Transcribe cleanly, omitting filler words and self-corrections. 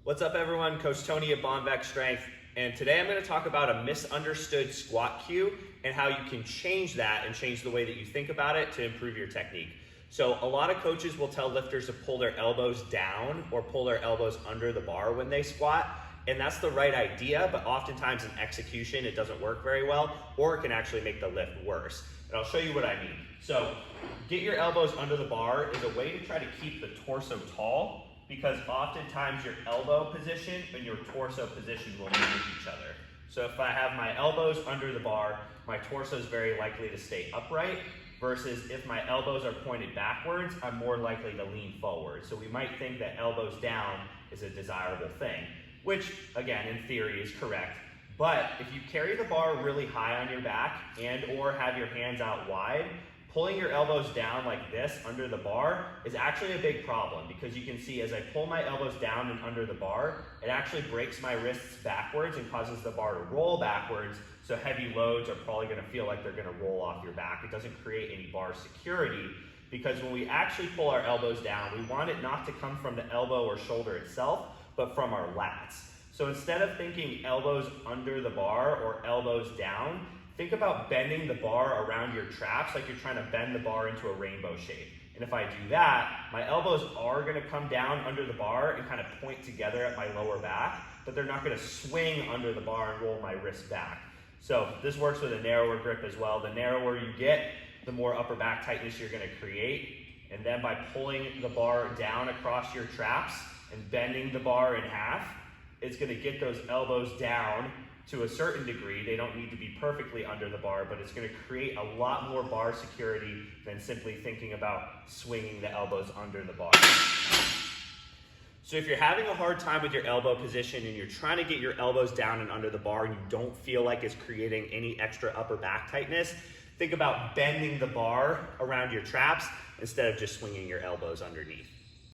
What's up everyone, Coach Tony at Bonvac Strength, and today I'm going to talk about a misunderstood squat cue and how you can change that and change the way that you think about it to improve your technique. So a lot of coaches will tell lifters to pull their elbows down or pull their elbows under the bar when they squat, and that's the right idea, but oftentimes in execution it doesn't work very well, or it can actually make the lift worse. And I'll show you what I mean. So get your elbows under the bar is a way to try to keep the torso tall, because oftentimes your elbow position and your torso position will mimic each other. So if I have my elbows under the bar, my torso is very likely to stay upright, versus if my elbows are pointed backwards, I'm more likely to lean forward. So we might think that elbows down is a desirable thing, which again, in theory is correct. But if you carry the bar really high on your back and or have your hands out wide, pulling your elbows down like this under the bar is actually a big problem, because you can see as I pull my elbows down and under the bar, it actually breaks my wrists backwards and causes the bar to roll backwards, so heavy loads are probably going to feel like they're going to roll off your back. It doesn't create any bar security, because when we actually pull our elbows down, we want it not to come from the elbow or shoulder itself, but from our lats. So instead of thinking elbows under the bar or elbows down, think about bending the bar around your traps like you're trying to bend the bar into a rainbow shape. And if I do that, my elbows are going to come down under the bar and kind of point together at my lower back, but they're not going to swing under the bar and roll my wrist back. So this works with a narrower grip as well. The narrower you get, the more upper back tightness you're going to create. And then by pulling the bar down across your traps and bending the bar in half, it's going to get those elbows down to a certain degree. They don't need to be perfectly under the bar, but it's going to create a lot more bar security than simply thinking about swinging the elbows under the bar. So if you're having a hard time with your elbow position and you're trying to get your elbows down and under the bar and you don't feel like it's creating any extra upper back tightness, think about bending the bar around your traps instead of just swinging your elbows underneath.